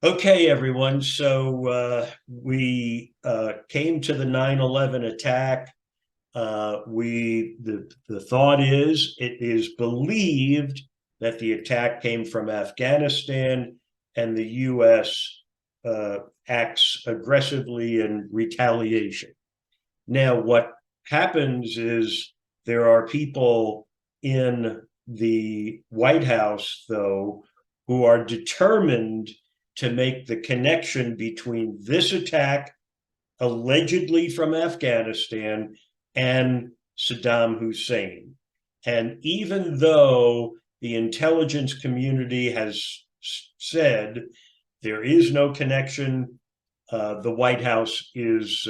Okay, everyone. We came to the 9/11 attack. The thought is it is believed that the attack came from Afghanistan, and the U.S. Acts aggressively in retaliation. Now, what happens is there are people in the White House, though, who are determined to make the connection between this attack, allegedly from Afghanistan, and Saddam Hussein. And even though the intelligence community has said there is no connection, the White House is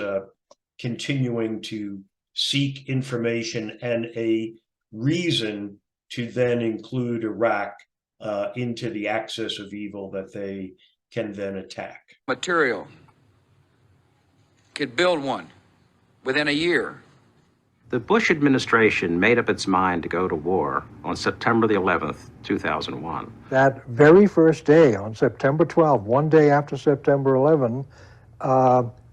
continuing to seek information and a reason to then include Iraq into the axis of evil that they can then attack. Material could build one within a year. The Bush administration made up its mind to go to war on September the 11th, 2001. That very first day, on September 12, one day after September 11,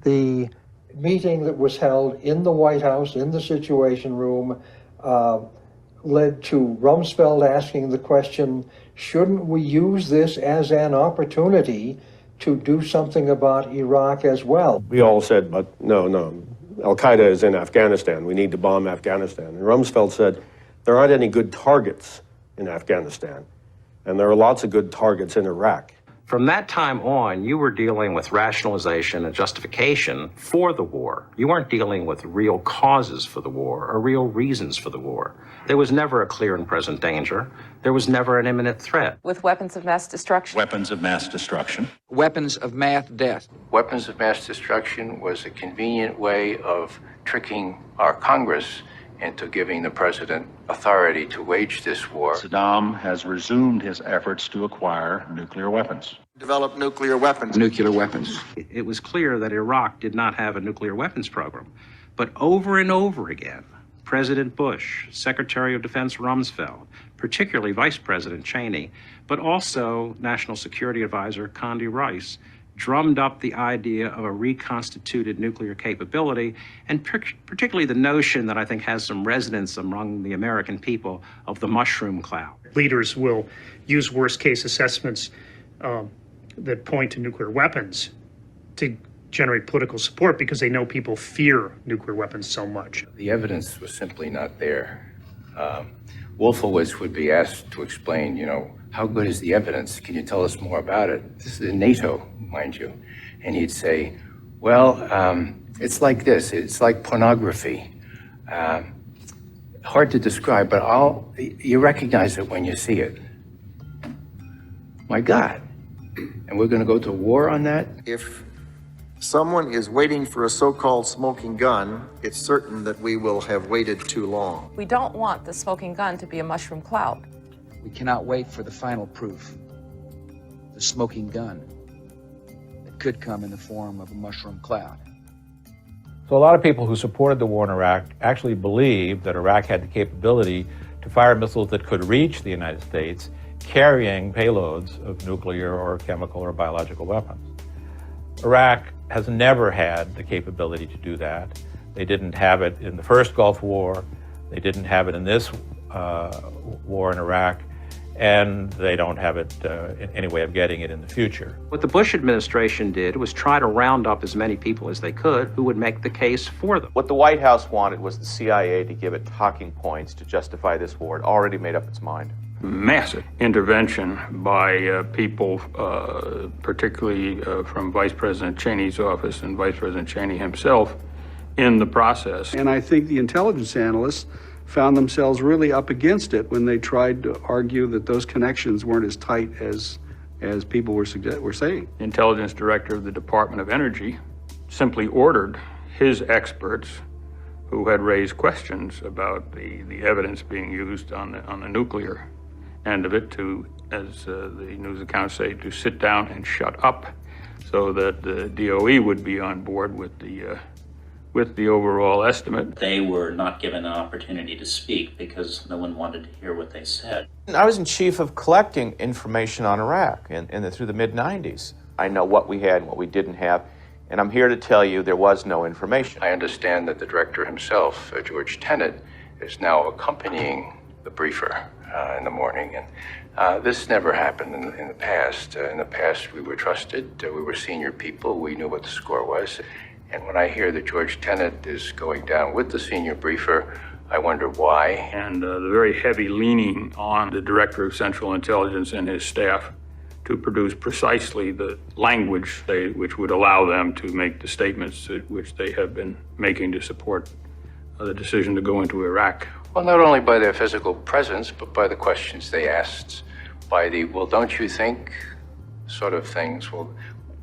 the meeting that was held in the White House, in the Situation Room, led to Rumsfeld asking the question, shouldn't we use this as an opportunity to do something about Iraq as well? We all said, but no, Al-Qaeda is in Afghanistan. We need to bomb Afghanistan. And Rumsfeld said, there aren't any good targets in Afghanistan, and there are lots of good targets in Iraq. From that time on, you were dealing with rationalization and justification for the war. You weren't dealing with real causes for the war or real reasons for the war. There was never a clear and present danger. There was never an imminent threat. With weapons of mass destruction. Weapons of mass destruction. Weapons of mass death. Weapons of mass destruction was a convenient way of tricking our Congress into giving the president authority to wage this war. Saddam has resumed his efforts to acquire nuclear weapons. Develop nuclear weapons. Nuclear weapons. It was clear that Iraq did not have a nuclear weapons program. But over and over again, President Bush, Secretary of Defense Rumsfeld, particularly Vice President Cheney, but also National Security Advisor Condi Rice, drummed up the idea of a reconstituted nuclear capability, and particularly the notion that I think has some resonance among the American people of the mushroom cloud. Leaders will use worst-case assessments that point to nuclear weapons to generate political support because they know people fear nuclear weapons so much. The evidence was simply not there. Wolfowitz would be asked to explain, how good is the evidence? Can you tell us more about it? This is in NATO, mind you. And he'd say, well, it's like this. It's like pornography. Hard to describe, but you recognize it when you see it. My God. And we're going to go to war on that? If someone is waiting for a so-called smoking gun, it's certain that we will have waited too long. We don't want the smoking gun to be a mushroom cloud. We cannot wait for the final proof. The smoking gun that could come in the form of a mushroom cloud. So a lot of people who supported the war in Iraq actually believed that Iraq had the capability to fire missiles that could reach the United States, carrying payloads of nuclear or chemical or biological weapons. Iraq has never had the capability to do that. They didn't have it in the first Gulf War. They didn't have it in this war in Iraq. And they don't have it in any way of getting it in the future. What the Bush administration did was try to round up as many people as they could who would make the case for them. What the White House wanted was the CIA to give it talking points to justify this war. It already made up its mind. Massive intervention by people, particularly from Vice President Cheney's office and Vice President Cheney himself in the process. And I think the intelligence analysts found themselves really up against it when they tried to argue that those connections weren't as tight as people were saying. The intelligence director of the Department of Energy simply ordered his experts who had raised questions about the evidence being used on the nuclear end of it to, as the news accounts say, to sit down and shut up so that the DOE would be on board with the overall estimate. They were not given an opportunity to speak because no one wanted to hear what they said. I was in chief of collecting information on Iraq through the mid-90s. I know what we had and what we didn't have, and I'm here to tell you there was no information. I understand that the director himself, George Tenet, is now accompanying the briefer in the morning, and this never happened in the past. In the past, we were trusted, we were senior people, we knew what the score was, and when I hear that George Tenet is going down with the senior briefer, I wonder why. And the very heavy leaning on the Director of Central Intelligence and his staff to produce precisely the language which would allow them to make the statements which they have been making to support the decision to go into Iraq. Well, not only by their physical presence, but by the questions they asked, by the, well, don't you think, sort of things. Well,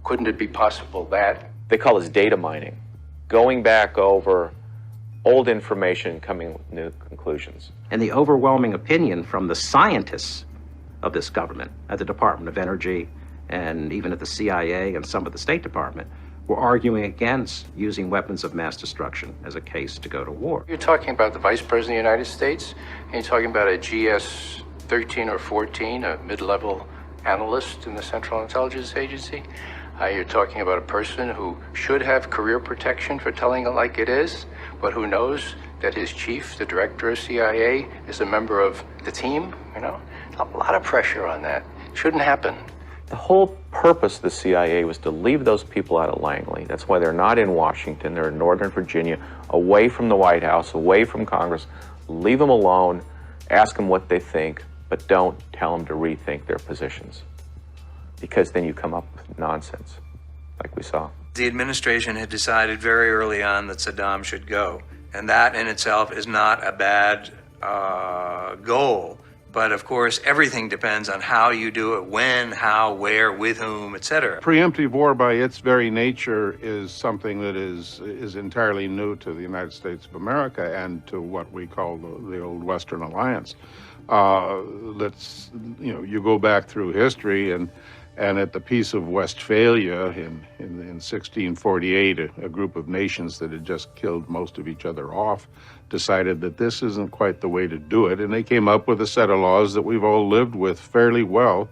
couldn't it be possible that? They call this data mining, going back over old information, coming with new conclusions. And the overwhelming opinion from the scientists of this government at the Department of Energy and even at the CIA and some of the State Department were arguing against using weapons of mass destruction as a case to go to war. You're talking about the Vice President of the United States, and you're talking about a GS 13 or 14, a mid-level analyst in the Central Intelligence Agency. You're talking about a person who should have career protection for telling it like it is, but who knows that his chief, the director of CIA, is a member of the team, you know? A lot of pressure on that. Shouldn't happen. The whole purpose of the CIA was to leave those people out of Langley. That's why they're not in Washington, they're in Northern Virginia, away from the White House, away from Congress. Leave them alone, ask them what they think, but don't tell them to rethink their positions. Because then you come up with nonsense, like we saw. The administration had decided very early on that Saddam should go, and that in itself is not a bad goal. But of course, everything depends on how you do it, when, how, where, with whom, etc. Preemptive war by its very nature is something that is entirely new to the United States of America and to what we call the old Western Alliance. You go back through history and at the Peace of Westphalia in 1648, a group of nations that had just killed most of each other off decided that this isn't quite the way to do it, and they came up with a set of laws that we've all lived with fairly well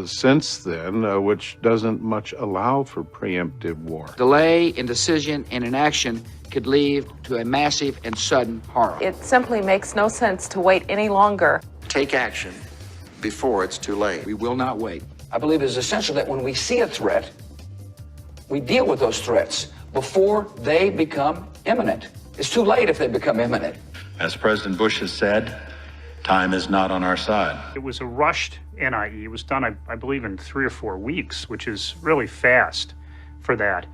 since then, which doesn't much allow for preemptive war. Delay in decision and inaction could lead to a massive and sudden horror. It simply makes no sense to wait any longer. Take action before it's too late. We will not wait. I believe it is essential that when we see a threat, we deal with those threats before they become imminent. It's too late if they become imminent. As President Bush has said, time is not on our side. It was a rushed NIE. It was done, I believe, in 3 or 4 weeks, which is really fast for that.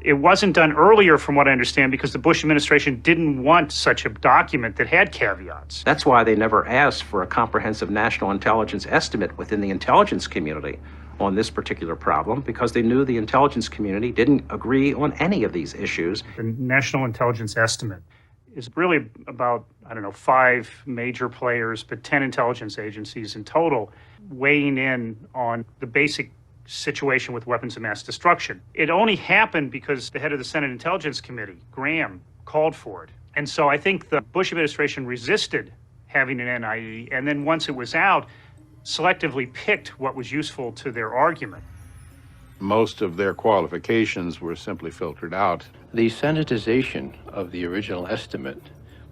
It wasn't done earlier, from what I understand, because the Bush administration didn't want such a document that had caveats. That's why they never asked for a comprehensive national intelligence estimate within the intelligence community on this particular problem, because they knew the intelligence community didn't agree on any of these issues. The National Intelligence Estimate is really about, 5 major players, but 10 intelligence agencies in total, weighing in on the basic situation with weapons of mass destruction. It only happened because the head of the Senate Intelligence Committee, Graham, called for it. And so I think the Bush administration resisted having an NIE, and then once it was out, selectively picked what was useful to their argument. Most of their qualifications were simply filtered out. The sanitization of the original estimate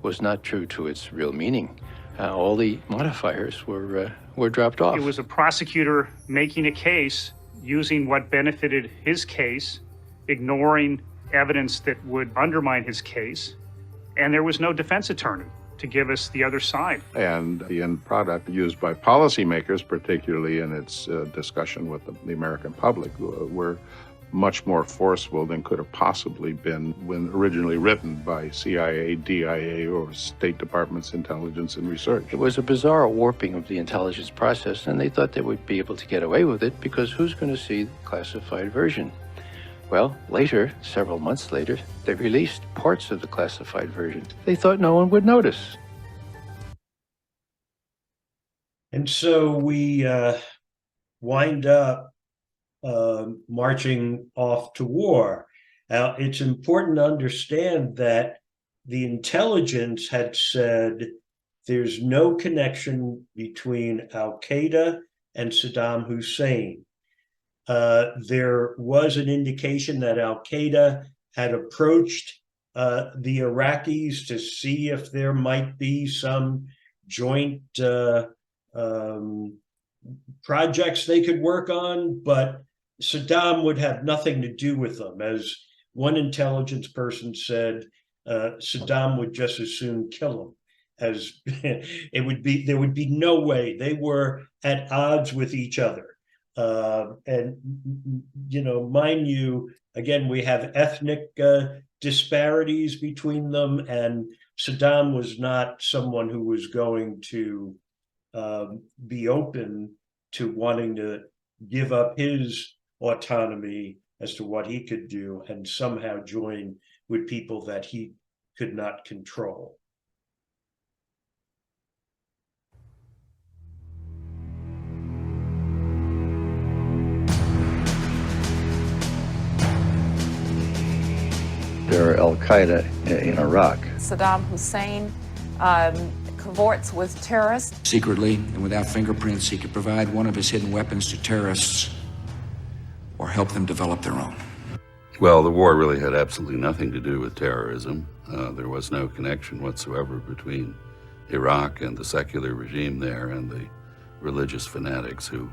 was not true to its real meaning. All the modifiers were dropped off. It was a prosecutor making a case using what benefited his case, ignoring evidence that would undermine his case, and there was no defense attorney to give us the other side. And the end product used by policymakers, particularly in its discussion with the American public, were much more forceful than could have possibly been when originally written by CIA, DIA, or State Department's intelligence and research. It was a bizarre warping of the intelligence process, and they thought they would be able to get away with it because who's going to see the classified version? Well, later, several months later, they released parts of the classified version. They thought no one would notice. And so we wind up marching off to war. Now, it's important to understand that the intelligence had said there's no connection between Al-Qaeda and Saddam Hussein. There was an indication that Al-Qaeda had approached the Iraqis to see if there might be some joint projects they could work on, but Saddam would have nothing to do with them. As one intelligence person said, Saddam would just as soon kill him, as there would be no way. They were at odds with each other. And, mind you, again, we have ethnic disparities between them, and Saddam was not someone who was going to be open to wanting to give up his autonomy as to what he could do and somehow join with people that he could not control. There are Al-Qaeda in Iraq. Saddam Hussein cavorts with terrorists. Secretly and without fingerprints, he could provide one of his hidden weapons to terrorists or help them develop their own. Well, the war really had absolutely nothing to do with terrorism. There was no connection whatsoever between Iraq and the secular regime there and the religious fanatics who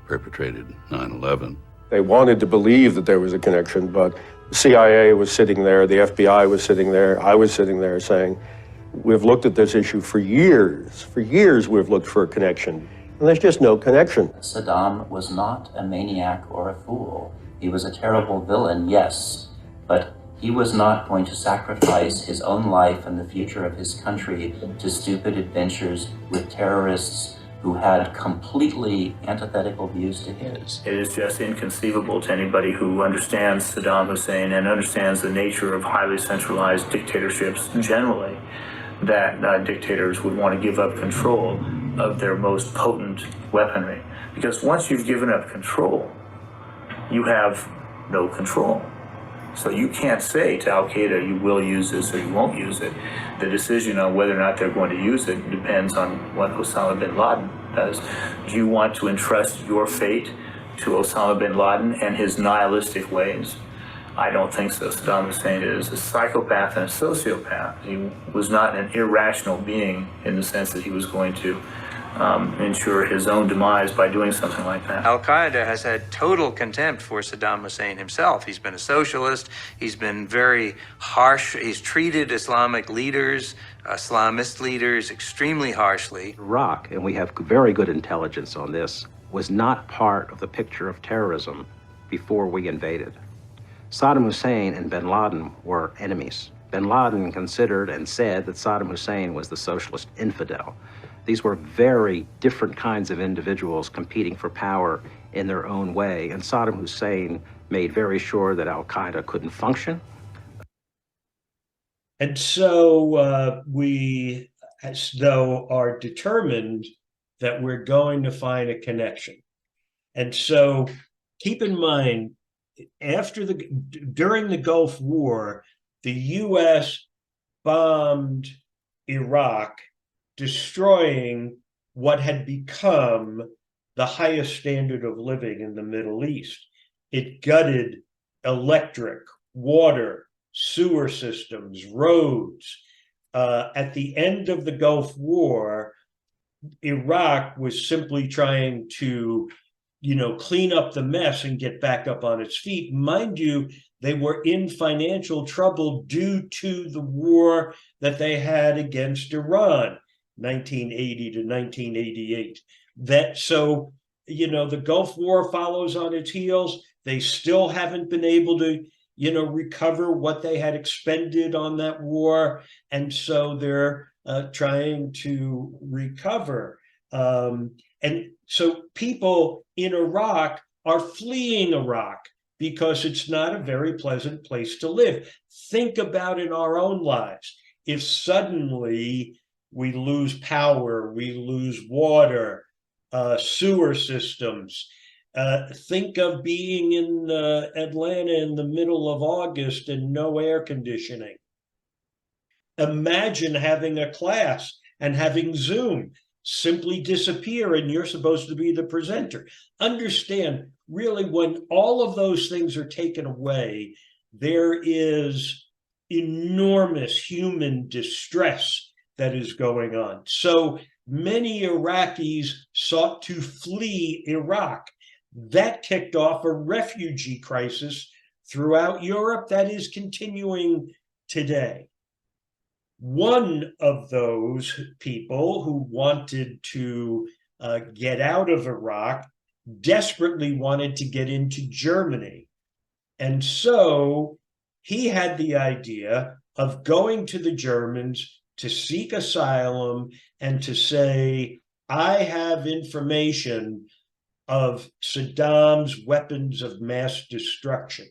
perpetrated 9/11. They wanted to believe that there was a connection, but the CIA was sitting there, the FBI was sitting there, I was sitting there saying, we've looked at this issue for years. For years we've looked for a connection, and there's just no connection. Saddam was not a maniac or a fool. He was a terrible villain, yes, but he was not going to sacrifice his own life and the future of his country to stupid adventures with terrorists who had completely antithetical views to his. It is just inconceivable to anybody who understands Saddam Hussein and understands the nature of highly centralized dictatorships generally, that dictators would want to give up control of their most potent weaponry. Because once you've given up control, you have no control. So you can't say to Al-Qaeda, you will use this or you won't use it. The decision on whether or not they're going to use it depends on what Osama bin Laden does. Do you want to entrust your fate to Osama bin Laden and his nihilistic ways? I don't think so. Saddam Hussein is a psychopath and a sociopath. He was not an irrational being in the sense that he was going to ensure his own demise by doing something like that. Al-Qaeda has had total contempt for Saddam Hussein himself. He's been a socialist. He's been very harsh. He's treated Islamic leaders, Islamist leaders, extremely harshly. Iraq, and we have very good intelligence on this, was not part of the picture of terrorism before we invaded. Saddam Hussein and bin Laden were enemies. Bin Laden considered and said that Saddam Hussein was the socialist infidel. These were very different kinds of individuals competing for power in their own way, and Saddam Hussein made very sure that Al-Qaeda couldn't function. And so we, as though, are determined that we're going to find a connection. And so keep in mind, during the Gulf War, the U.S. bombed Iraq, destroying what had become the highest standard of living in the Middle East. It gutted electric, water, sewer systems, roads. At the end of the Gulf War, Iraq was simply trying to, clean up the mess and get back up on its feet. Mind you, they were in financial trouble due to the war that they had against Iran, 1980 to 1988. The Gulf War follows on its heels. They still haven't been able to, recover what they had expended on that war. And so they're trying to recover. And so people in Iraq are fleeing Iraq because it's not a very pleasant place to live. Think about in our own lives. If suddenly we lose power, we lose water, sewer systems. Think of being in Atlanta in the middle of August and no air conditioning. Imagine having a class and having Zoom. simply disappear and you're supposed to be the presenter. Understand, really, when all of those things are taken away, there is enormous human distress that is going on. So many Iraqis sought to flee Iraq. That kicked off a refugee crisis throughout Europe that is continuing today. One of those people who wanted to get out of Iraq desperately wanted to get into Germany. And so he had the idea of going to the Germans to seek asylum and to say, I have information of Saddam's weapons of mass destruction.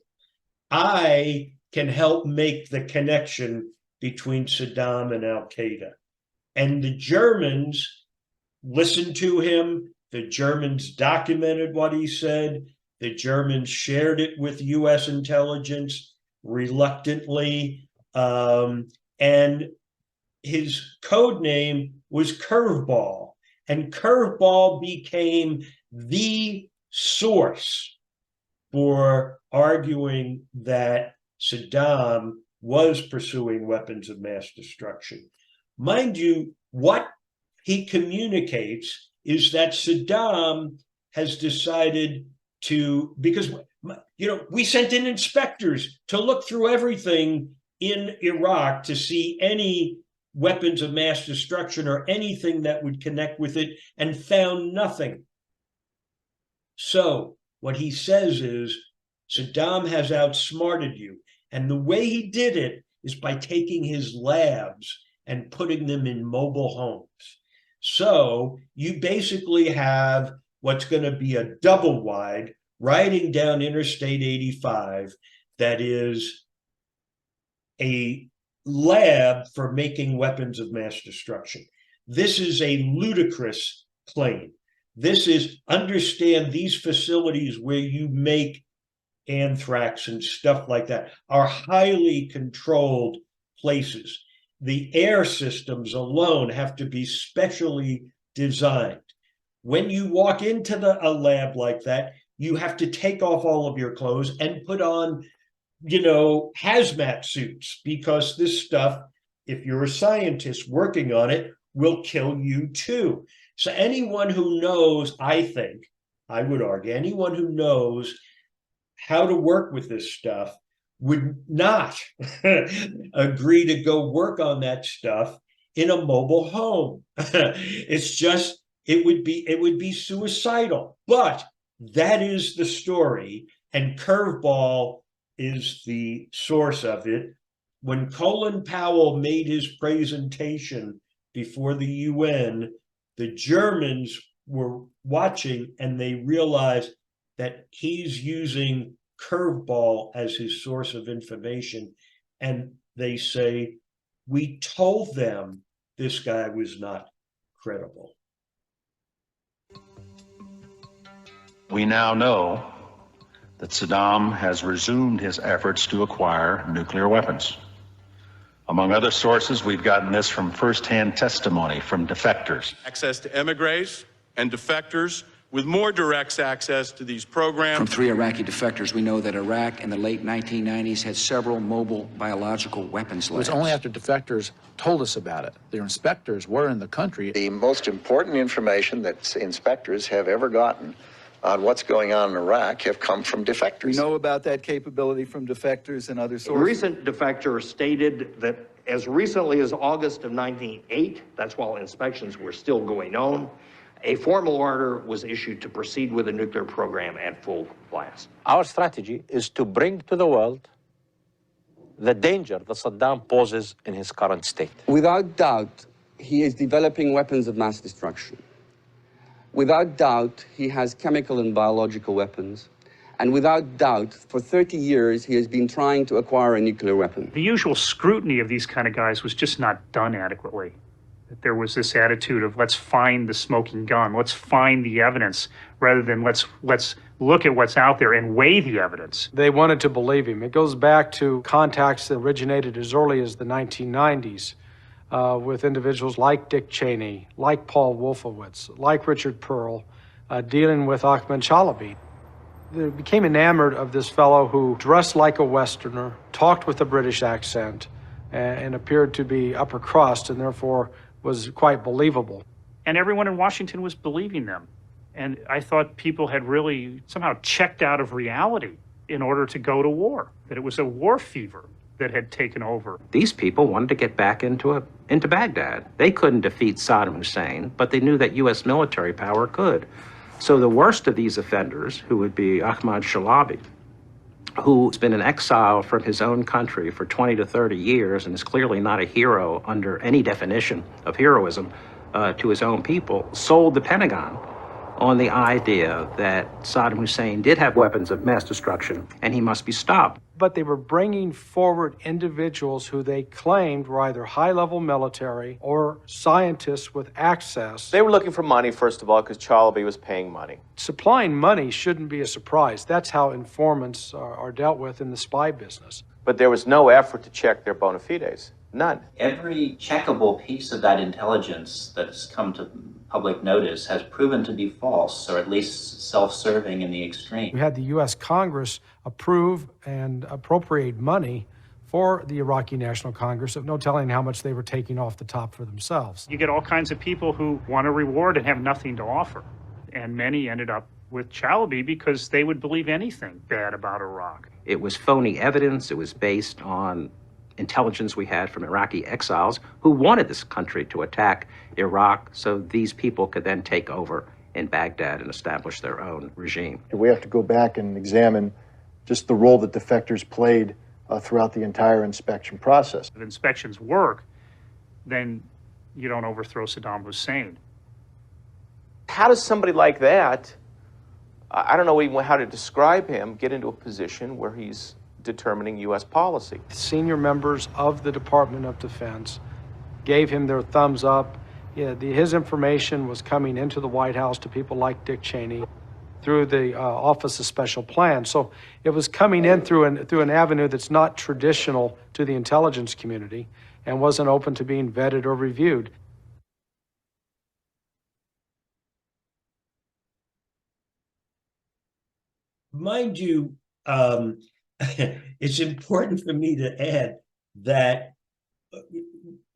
I can help make the connection between Saddam and Al-Qaeda. And the Germans listened to him. The Germans documented what he said. The Germans shared it with US intelligence reluctantly. And his code name was Curveball. And Curveball became the source for arguing that Saddam was pursuing weapons of mass destruction. Mind you, what he communicates is that Saddam has decided to, because, you know, we sent in inspectors to look through everything in Iraq to see any weapons of mass destruction or anything that would connect with it, and found nothing. So what he says is, Saddam has outsmarted you. And the way he did it is by taking his labs and putting them in mobile homes. So you basically have what's going to be a double wide riding down Interstate 85 that is a lab for making weapons of mass destruction. This is a ludicrous claim. This is, understand, these facilities where you make anthrax and stuff like that are highly controlled places. The air systems alone have to be specially designed. When you walk into a lab like that, you have to take off all of your clothes and put on, you know, hazmat suits, because this stuff, if you're a scientist working on it, will kill you too. So anyone who knows, I think, I would argue, anyone who knows how to work with this stuff would not agree to go work on that stuff in a mobile home. It's just, it would be suicidal. But that is the story, and Curveball is the source of it. When Colin Powell made his presentation before the UN, the Germans were watching and they realized that he's using Curveball as his source of information. And they say, we told them this guy was not credible. We now know that Saddam has resumed his efforts to acquire nuclear weapons. Among other sources, we've gotten this from firsthand testimony from defectors. Access to emigres and defectors with more direct access to these programs. From 3 Iraqi defectors, we know that Iraq in the late 1990s had several mobile biological weapons labs. It was only after defectors told us about it. Their inspectors were in the country. The most important information that inspectors have ever gotten on what's going on in Iraq have come from defectors. We know about that capability from defectors and other sources. A recent defector stated that as recently as August of 1998, that's while inspections were still going on, a formal order was issued to proceed with the nuclear program at full blast. Our strategy is to bring to the world the danger that Saddam poses in his current state. Without doubt, he is developing weapons of mass destruction. Without doubt, he has chemical and biological weapons. And without doubt, for 30 years, he has been trying to acquire a nuclear weapon. The usual scrutiny of these kind of guys was just not done adequately. That there was this attitude of let's find the smoking gun, let's find the evidence, rather than let's look at what's out there and weigh the evidence. They wanted to believe him. It goes back to contacts that originated as early as the 1990s with individuals like Dick Cheney, like Paul Wolfowitz, like Richard Pearl, dealing with Ahmed Chalabi. They became enamored of this fellow who dressed like a Westerner, talked with a British accent, and appeared to be upper crust, and therefore was quite believable. And everyone in Washington was believing them. And I thought people had really somehow checked out of reality in order to go to war, that it was a war fever that had taken over. These people wanted to get back into Baghdad. They couldn't defeat Saddam Hussein, but they knew that U.S. military power could. So the worst of these offenders, who would be Ahmad Chalabi, who's been in exile from his own country for 20 to 30 years and is clearly not a hero under any definition of heroism to his own people, sold the Pentagon on the idea that Saddam Hussein did have weapons of mass destruction and he must be stopped. But they were bringing forward individuals who they claimed were either high-level military or scientists with access. They were looking for money, first of all, because Chalabi was paying money. Supplying money shouldn't be a surprise. That's how informants are dealt with in the spy business. But there was no effort to check their bona fides. None. Every checkable piece of that intelligence that has come to public notice has proven to be false, or at least self-serving in the extreme. We had the U.S. Congress approve and appropriate money for the Iraqi National Congress, of no telling how much they were taking off the top for themselves. You get all kinds of people who want a reward and have nothing to offer. And many ended up with Chalabi because they would believe anything bad about Iraq. It was phony evidence. It was based on intelligence we had from Iraqi exiles who wanted this country to attack Iraq so these people could then take over in Baghdad and establish their own regime. We have to go back and examine just the role that defectors played throughout the entire inspection process. If inspections work, then you don't overthrow Saddam Hussein. How does somebody like that, I don't know even how to describe him, get into a position where he's determining U.S. policy? Senior members of the Department of Defense gave him their thumbs up. His information was coming into the White House to people like Dick Cheney through the Office of Special Plans. So it was coming in through an avenue that's not traditional to the intelligence community and wasn't open to being vetted or reviewed. Mind you, it's important for me to add that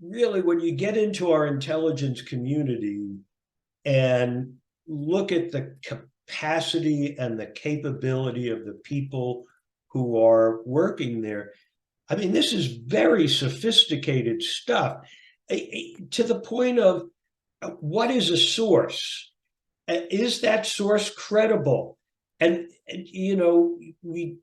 really when you get into our intelligence community and look at the capacity and the capability of the people who are working there, I mean, this is very sophisticated stuff to the point of what is a source? Is that source credible? And you know, we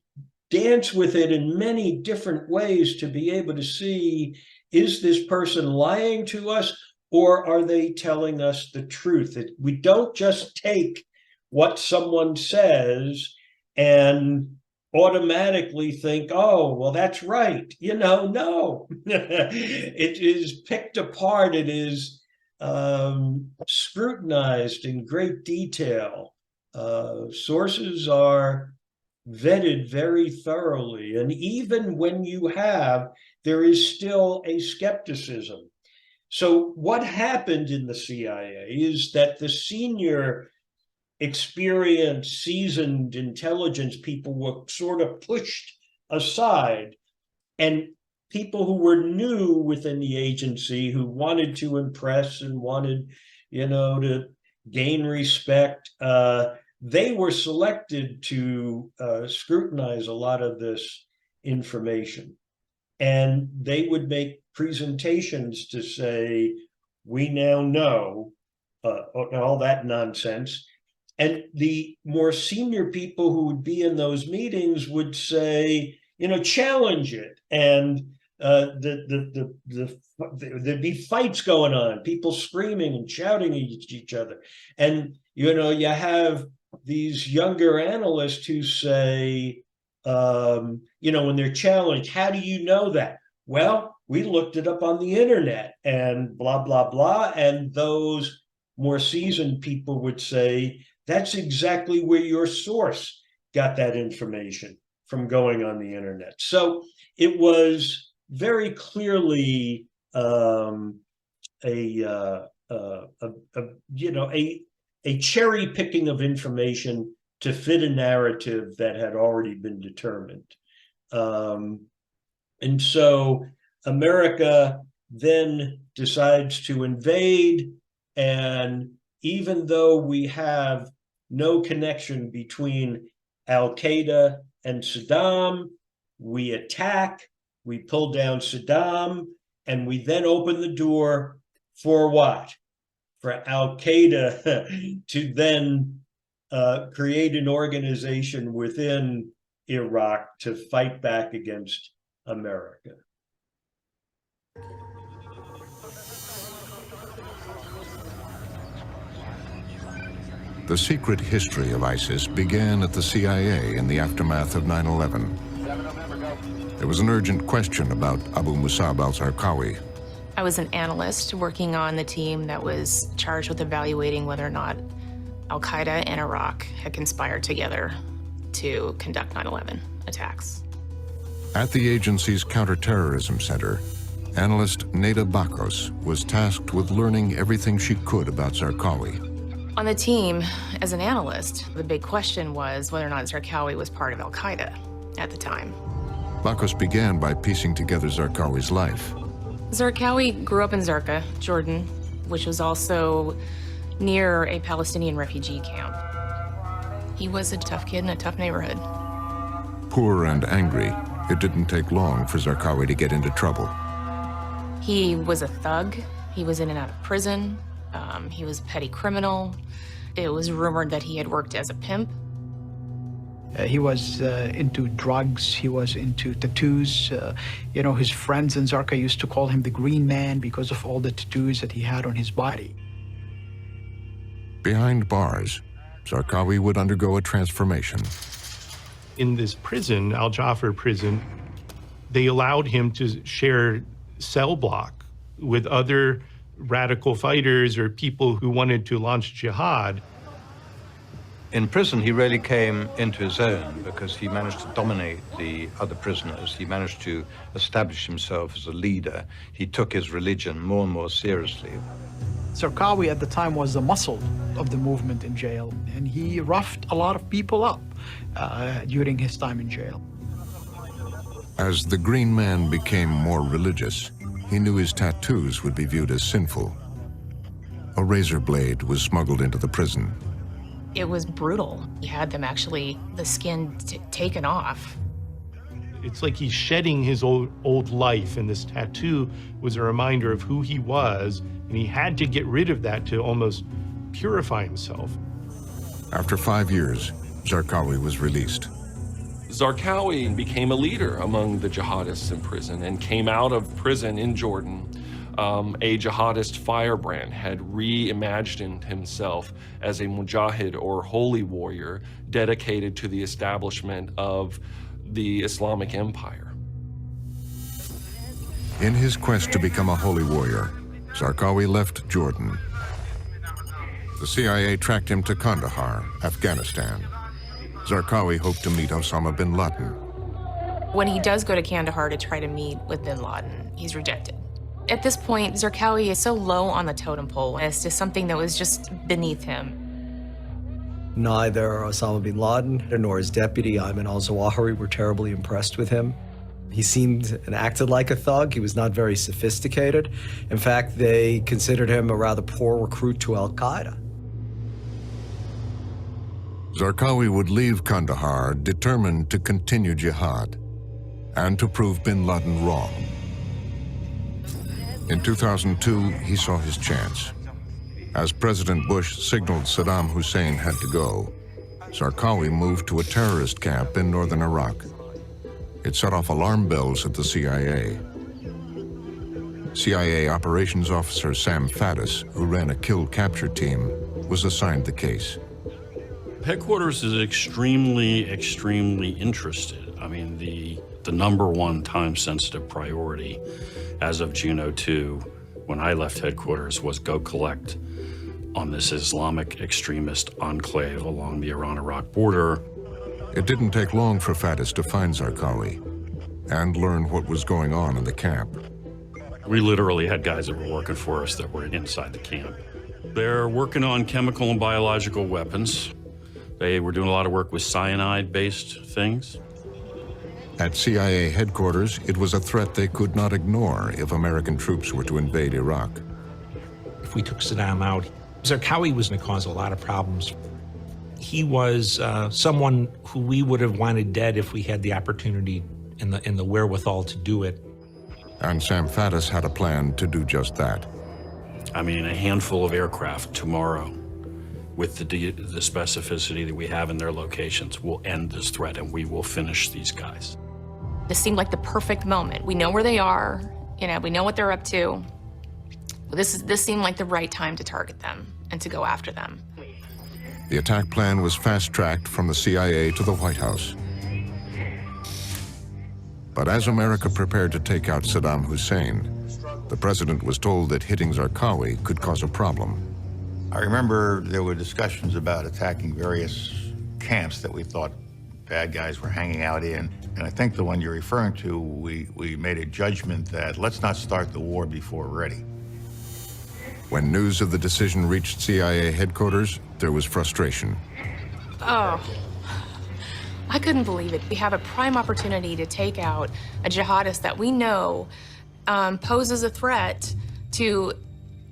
dance with it in many different ways to be able to see, is this person lying to us or are they telling us the truth? That we don't just take what someone says and automatically think, oh, well, that's right. You know, no, it is picked apart. It is scrutinized in great detail. Sources are vetted very thoroughly. And even when you have, there is still a skepticism. So what happened in the CIA is that the senior, experienced, seasoned intelligence people were sort of pushed aside, and people who were new within the agency, who wanted to impress and wanted, you know, to gain respect, they were selected to scrutinize a lot of this information. And they would make presentations to say, we now know, all that nonsense. And the more senior people who would be in those meetings would say, you know, challenge it. And there'd be fights going on, people screaming and shouting at each other. And, you know, you have these younger analysts who say, you know, when they're challenged, how do you know that? Well, we looked it up on the internet and blah, blah, blah. And those more seasoned people would say, that's exactly where your source got that information from going on the internet. So it was very clearly a cherry picking of information to fit a narrative that had already been determined. And so America then decides to invade, and even though we have no connection between Al-Qaeda and Saddam, we attack, we pull down Saddam, and we then open the door for what? For Al-Qaeda to then create an organization within Iraq to fight back against America. The secret history of ISIS began at the CIA in the aftermath of 9/11. There was an urgent question about Abu Musab al-Zarqawi. I was an analyst working on the team that was charged with evaluating whether or not Al-Qaeda and Iraq had conspired together to conduct 9/11 attacks. At the agency's counterterrorism center, analyst Neda Bakros was tasked with learning everything she could about Zarqawi. On the team, as an analyst, the big question was whether or not Zarqawi was part of Al-Qaeda at the time. Bakros began by piecing together Zarqawi's life. Zarqawi grew up in Zarqa, Jordan, which was also near a Palestinian refugee camp. He was a tough kid in a tough neighborhood. Poor and angry, it didn't take long for Zarqawi to get into trouble. He was a thug. He was in and out of prison. He was a petty criminal. It was rumored that he had worked as a pimp. He was into drugs. He was into tattoos. You know, his friends in Zarqa used to call him the Green Man because of all the tattoos that he had on his body. Behind bars, Zarqawi would undergo a transformation. In this prison, Al-Jafar prison, they allowed him to share cell block with other radical fighters or people who wanted to launch jihad. In prison, he really came into his own because he managed to dominate the other prisoners. He managed to establish himself as a leader. He took his religion more and more seriously. Zarqawi at the time was the muscle of the movement in jail, and he roughed a lot of people up during his time in jail. As the Green Man became more religious, he knew his tattoos would be viewed as sinful. A razor blade was smuggled into the prison. It was brutal. He had them actually, the skin taken off. It's like he's shedding his old life, and this tattoo was a reminder of who he was, and he had to get rid of that to almost purify himself. After 5 years, Zarqawi was released. Zarqawi became a leader among the jihadists in prison and came out of prison in Jordan. A jihadist firebrand had reimagined himself as a mujahid or holy warrior dedicated to the establishment of the Islamic Empire. In his quest to become a holy warrior, Zarqawi left Jordan. The CIA tracked him to Kandahar, Afghanistan. Zarqawi hoped to meet Osama bin Laden. When he does go to Kandahar to try to meet with bin Laden, he's rejected. At this point, Zarqawi is so low on the totem pole as to something that was just beneath him. Neither Osama bin Laden nor his deputy, Ayman al-Zawahiri, were terribly impressed with him. He seemed and acted like a thug. He was not very sophisticated. In fact, they considered him a rather poor recruit to Al-Qaeda. Zarqawi would leave Kandahar determined to continue jihad and to prove bin Laden wrong. In 2002, he saw his chance. As President Bush signaled Saddam Hussein had to go, Zarqawi moved to a terrorist camp in northern Iraq. It set off alarm bells at the CIA. CIA operations officer Sam Faddis, who ran a kill-capture team, was assigned the case. Headquarters is extremely interested. I mean, the number one time-sensitive priority as of June 2002, when I left headquarters, was go collect on this Islamic extremist enclave along the Iran-Iraq border. It didn't take long for Faddis to find Zarqawi and learn what was going on in the camp. We literally had guys that were working for us that were inside the camp. They're working on chemical and biological weapons. They were doing a lot of work with cyanide-based things. At CIA headquarters, it was a threat they could not ignore if American troops were to invade Iraq. If we took Saddam out, Zarqawi was going to cause a lot of problems. He was someone who we would have wanted dead if we had the opportunity and the wherewithal to do it. And Sam Faddis had a plan to do just that. I mean, a handful of aircraft tomorrow, with the specificity that we have in their locations, will end this threat, and we will finish these guys. This seemed like the perfect moment. We know where they are, we know what they're up to. This seemed like the right time to target them and to go after them. The attack plan was fast-tracked from the CIA to the White House. But as America prepared to take out Saddam Hussein, the president was told that hitting Zarqawi could cause a problem. I remember there were discussions about attacking various camps that we thought bad guys were hanging out in. And I think the one you're referring to, we made a judgment that let's not start the war before we're ready. When news of the decision reached CIA headquarters, there was frustration. Oh, I couldn't believe it. We have a prime opportunity to take out a jihadist that we know poses a threat to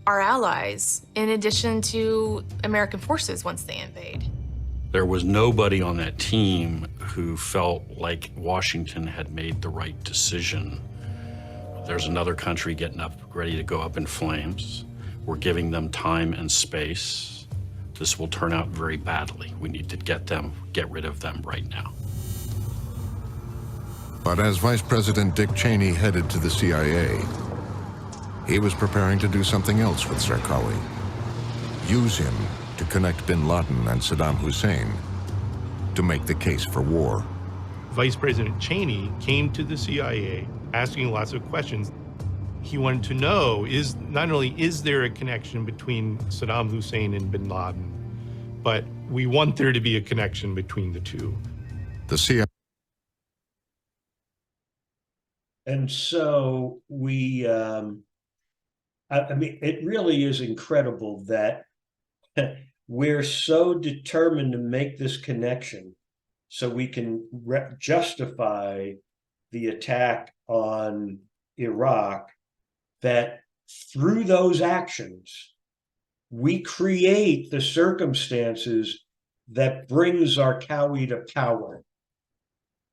our allies, in addition to American forces once they invade. There was nobody on that team who felt like Washington had made the right decision. There's another country getting up, ready to go up in flames. We're giving them time and space. This will turn out very badly. We need to get rid of them right now. But as Vice President Dick Cheney headed to the CIA, he was preparing to do something else with Zarqawi. Use him to connect bin Laden and Saddam Hussein to make the case for war. Vice President Cheney came to the CIA asking lots of questions. He wanted to know, not only is there a connection between Saddam Hussein and bin Laden, but we want there to be a connection between the two. The CIA. And so we, I mean, it really is incredible that we're so determined to make this connection so we can justify the attack on Iraq, that through those actions, we create the circumstances that brings Zarqawi to power.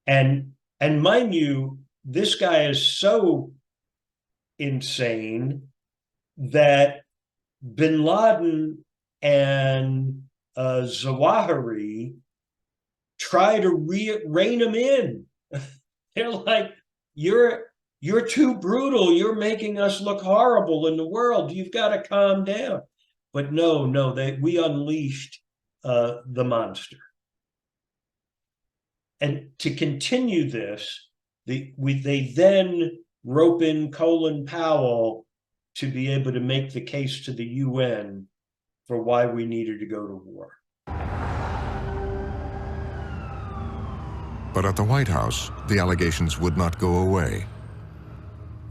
And mind you, this guy is so insane that bin Laden and Zawahiri try to rein him in. They're like, you're too brutal. You're making us look horrible in the world. You've got to calm down. But no, we unleashed the monster. And to continue this, they then rope in Colin Powell to be able to make the case to the UN for why we needed to go to war. But at the White House, the allegations would not go away.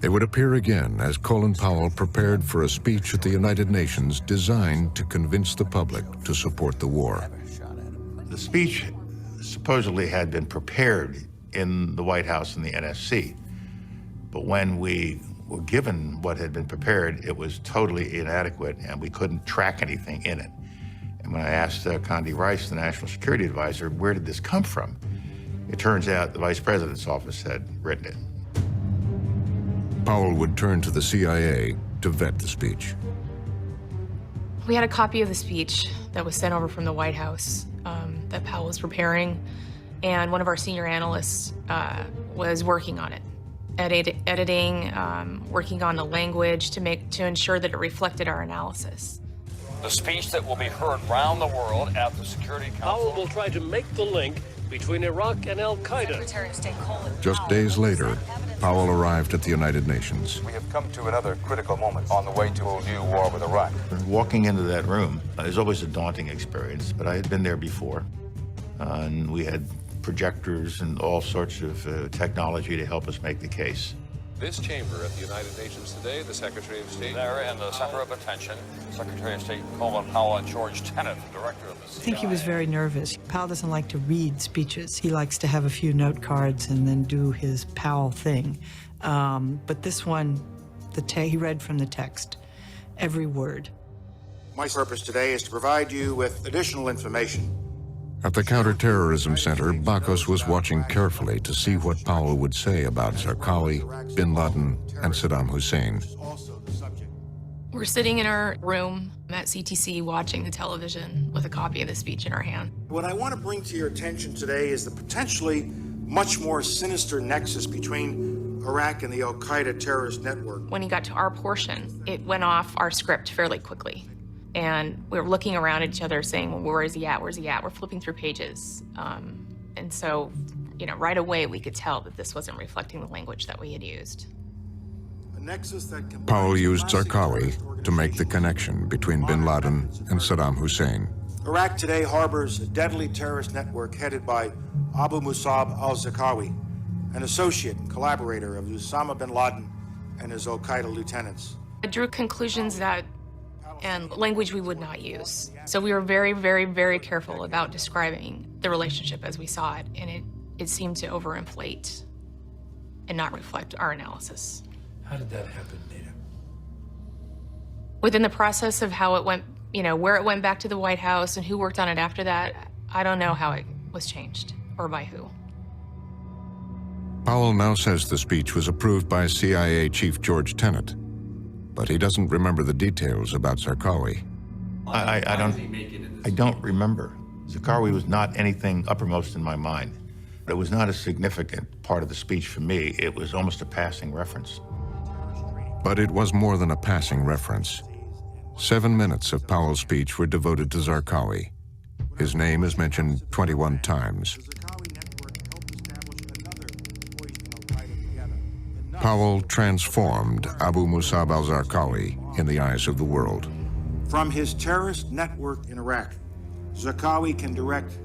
They would appear again as Colin Powell prepared for a speech at the United Nations designed to convince the public to support the war. The speech supposedly had been prepared in the White House and the NSC, but when we were given what had been prepared, it was totally inadequate and we couldn't track anything in it. And when I asked Condi Rice, the National Security Advisor, where did this come from? It turns out the Vice President's office had written it. Powell would turn to the CIA to vet the speech. We had a copy of the speech that was sent over from the White House that Powell was preparing, and one of our senior analysts was working on it, editing, working on the language to ensure that it reflected our analysis. The speech that will be heard round the world at the Security Council. Powell will try to make the link between Iraq and al-Qaeda. Secretary of State Colin Just days later, Powell arrived at the United Nations. We have come to another critical moment on the way to a new war with Iraq. Walking into that room is always a daunting experience, but I had been there before. And we had projectors and all sorts of technology to help us make the case. this chamber at the United Nations today, the Secretary of State. There in the center of attention, Secretary of State Colin Powell and George Tenet, the director of the CIA. I think he was very nervous. Powell doesn't like to read speeches. He likes to have a few note cards and then do his Powell thing. But this one, he read from the text, every word. My purpose today is to provide you with additional information. At the Counterterrorism Center, Bakos was watching carefully to see what Powell would say about Zarqawi, bin Laden, and Saddam Hussein. We're sitting in our room at CTC watching the television with a copy of the speech in our hand. What I want to bring to your attention today is the potentially much more sinister nexus between Iraq and the al-Qaeda terrorist network. When he got to our portion, it went off our script fairly quickly. And we were looking around at each other saying, well, where is he at? Where's he at? We're flipping through pages. And so, right away we could tell that this wasn't reflecting the language that we had used. A nexus that Powell used Zarqawi to make the connection between bin Laden and Saddam Hussein. Iraq today harbors a deadly terrorist network headed by Abu Musab al-Zarqawi, an associate and collaborator of Osama bin Laden and his al-Qaeda lieutenants. I drew conclusions and language we would not use. So we were very, very, very careful about describing the relationship as we saw it, and it seemed to overinflate and not reflect our analysis. How did that happen, Nita? Within the process of how it went, where it went back to the White House and who worked on it after that, I don't know how it was changed or by who. Powell now says the speech was approved by CIA Chief George Tenet, but he doesn't remember the details about Zarqawi. I don't remember. Zarqawi was not anything uppermost in my mind. It was not a significant part of the speech for me. It was almost a passing reference. But it was more than a passing reference. 7 minutes of Powell's speech were devoted to Zarqawi. His name is mentioned 21 times. Powell transformed Abu Musab al-Zarqawi in the eyes of the world. From his terrorist network in Iraq, Zarqawi can direct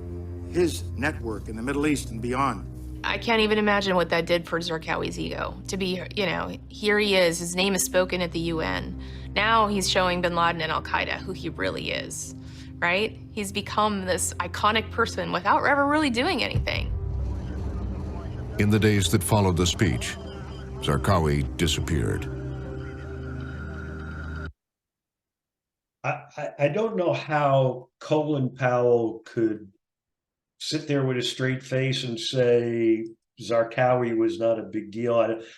his network in the Middle East and beyond. I can't even imagine what that did for Zarqawi's ego. To be, here he is, his name is spoken at the UN. Now he's showing bin Laden and al-Qaeda who he really is, right? He's become this iconic person without ever really doing anything. In the days that followed the speech, Zarqawi disappeared. I don't know how Colin Powell could sit there with a straight face and say Zarqawi was not a big deal.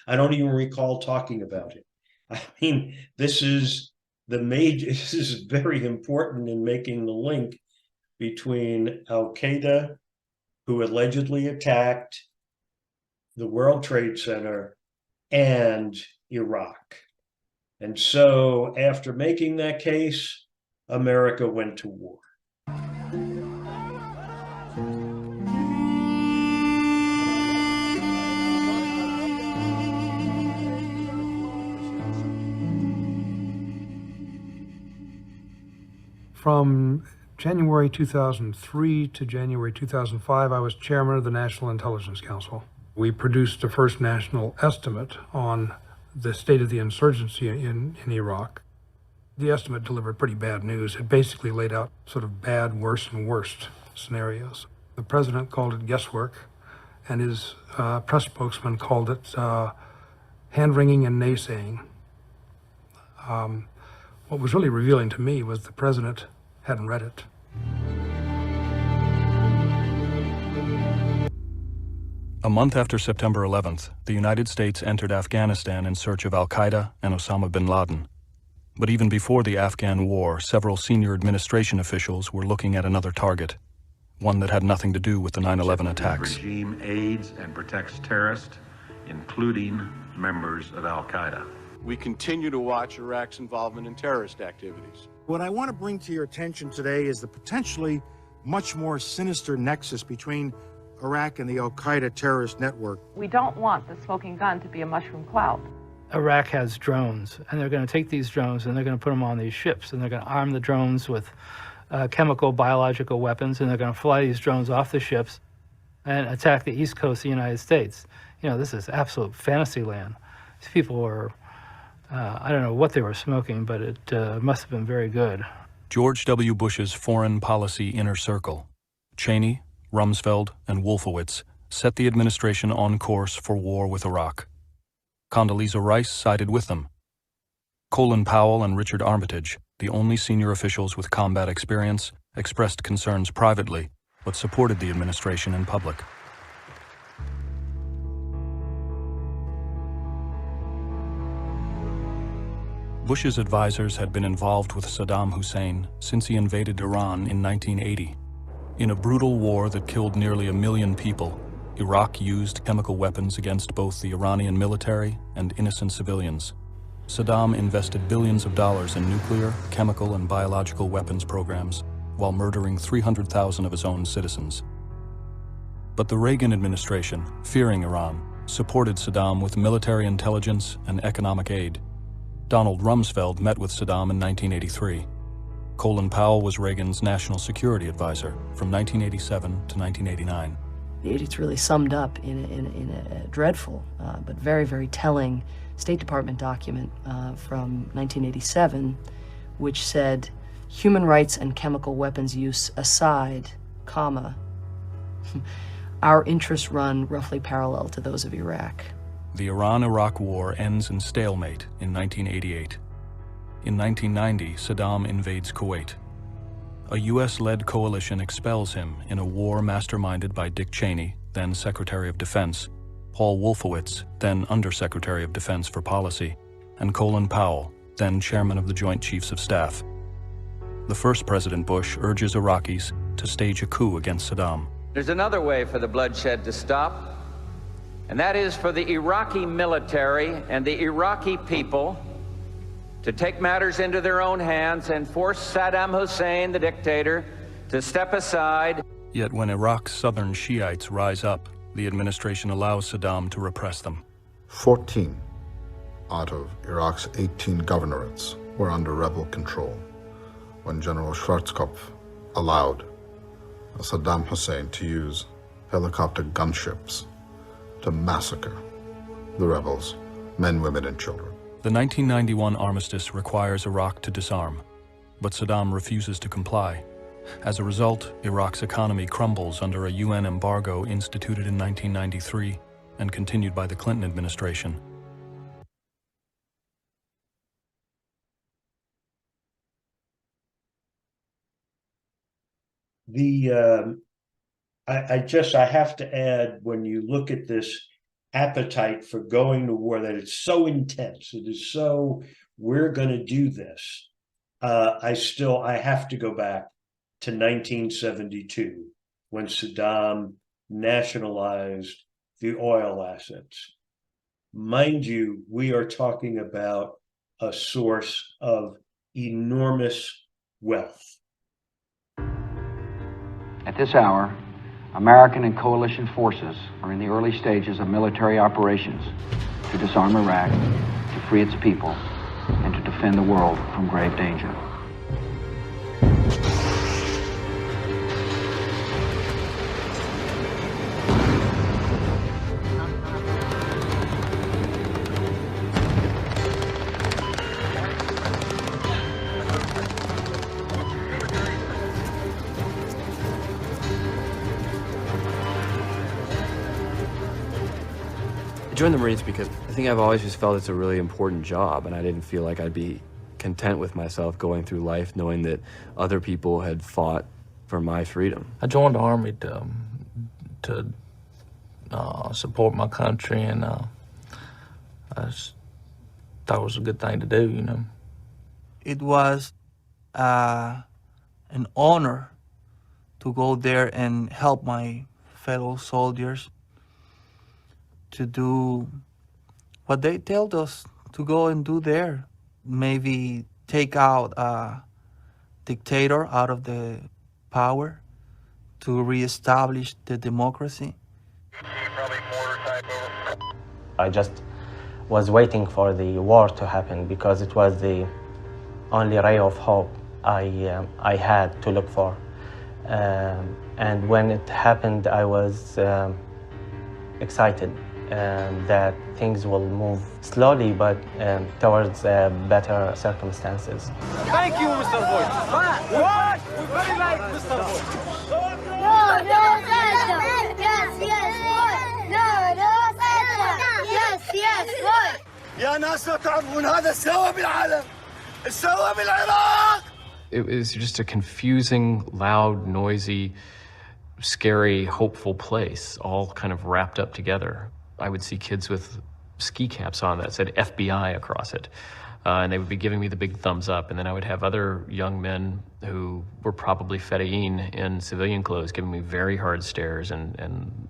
I don't even recall talking about it. I mean, this is very important in making the link between al-Qaeda, who allegedly attacked the World Trade Center, and Iraq. And so after making that case, America went to war. From January 2003 to January 2005, I was chairman of the National Intelligence Council. We produced the first national estimate on the state of the insurgency in Iraq. The estimate delivered pretty bad news. It basically laid out sort of bad, worse, and worst scenarios. The president called it guesswork, and his press spokesman called it hand-wringing and naysaying. What was really revealing to me was the president hadn't read it. A month after September 11th, the United States entered Afghanistan in search of al-Qaeda and Osama bin Laden. But even before the Afghan war, several senior administration officials were looking at another target, one that had nothing to do with the 9/11 attacks. The regime aids and protects terrorists, including members of al-Qaeda. We continue to watch Iraq's involvement in terrorist activities. What I want to bring to your attention today is the potentially much more sinister nexus between Iraq and the al-Qaeda terrorist network. We don't want the smoking gun to be a mushroom cloud. Iraq has drones, and they're going to take these drones and they're going to put them on these ships, and they're going to arm the drones with chemical, biological weapons, and they're going to fly these drones off the ships and attack the east coast of the United States. This is absolute fantasy land. These people were, I don't know what they were smoking, but it must have been very good. George W. Bush's foreign policy inner circle, Cheney, Rumsfeld, and Wolfowitz, set the administration on course for war with Iraq. Condoleezza Rice sided with them. Colin Powell and Richard Armitage, the only senior officials with combat experience, expressed concerns privately, but supported the administration in public. Bush's advisors had been involved with Saddam Hussein since he invaded Iran in 1980. In a brutal war that killed nearly 1 million people, Iraq used chemical weapons against both the Iranian military and innocent civilians. Saddam invested billions of dollars in nuclear, chemical, and biological weapons programs, while murdering 300,000 of his own citizens. But the Reagan administration, fearing Iran, supported Saddam with military intelligence and economic aid. Donald Rumsfeld met with Saddam in 1983. Colin Powell was Reagan's national security advisor from 1987 to 1989. It's really summed up in a dreadful but very, very telling State Department document from 1987, which said, human rights and chemical weapons use aside, comma, our interests run roughly parallel to those of Iraq. The Iran-Iraq War ends in stalemate in 1988. In 1990, Saddam invades Kuwait. A U.S.-led coalition expels him in a war masterminded by Dick Cheney, then Secretary of Defense, Paul Wolfowitz, then Undersecretary of Defense for Policy, and Colin Powell, then Chairman of the Joint Chiefs of Staff. The first President Bush urges Iraqis to stage a coup against Saddam. There's another way for the bloodshed to stop, and that is for the Iraqi military and the Iraqi people to take matters into their own hands and force Saddam Hussein, the dictator, to step aside. Yet when Iraq's southern Shiites rise up, the administration allows Saddam to repress them. 14 out of Iraq's 18 governorates were under rebel control when General Schwarzkopf allowed Saddam Hussein to use helicopter gunships to massacre the rebels, men, women, and children. The 1991 armistice requires Iraq to disarm, but Saddam refuses to comply. As a result, Iraq's economy crumbles under a UN embargo instituted in 1993 and continued by the Clinton administration. I have to add, when you look at this appetite for going to war, that it's so intense, it is so, we're going to do this. I have to go back to 1972, when Saddam nationalized the oil assets. Mind you, we are talking about a source of enormous wealth. At this hour, American and coalition forces are in the early stages of military operations to disarm Iraq, to free its people, and to defend the world from grave danger. I joined the Marines because I think I've always just felt it's a really important job, and I didn't feel like I'd be content with myself going through life knowing that other people had fought for my freedom. I joined the Army to support my country, and I just thought it was a good thing to do, you know. It was an honor to go there and help my fellow soldiers to do what they told us to go and do there. Maybe take out a dictator out of the power to reestablish the democracy. I just was waiting for the war to happen because it was the only ray of hope I had to look for. And when it happened, I was excited that things will move slowly, but towards better circumstances. Thank you, Mr. Boyd. What? We very like Mr. Boyd. No, Saddam. Yes, Boyd. No, Saddam. Yes, Boyd. يا ناس لا تعرفون هذا سوى بالعالم. سوى بالعراق. It was just a confusing, loud, noisy, scary, hopeful place, all kind of wrapped up together. I would see kids with ski caps on that said FBI across it, and they would be giving me the big thumbs up. And then I would have other young men who were probably Fedayeen in civilian clothes giving me very hard stares and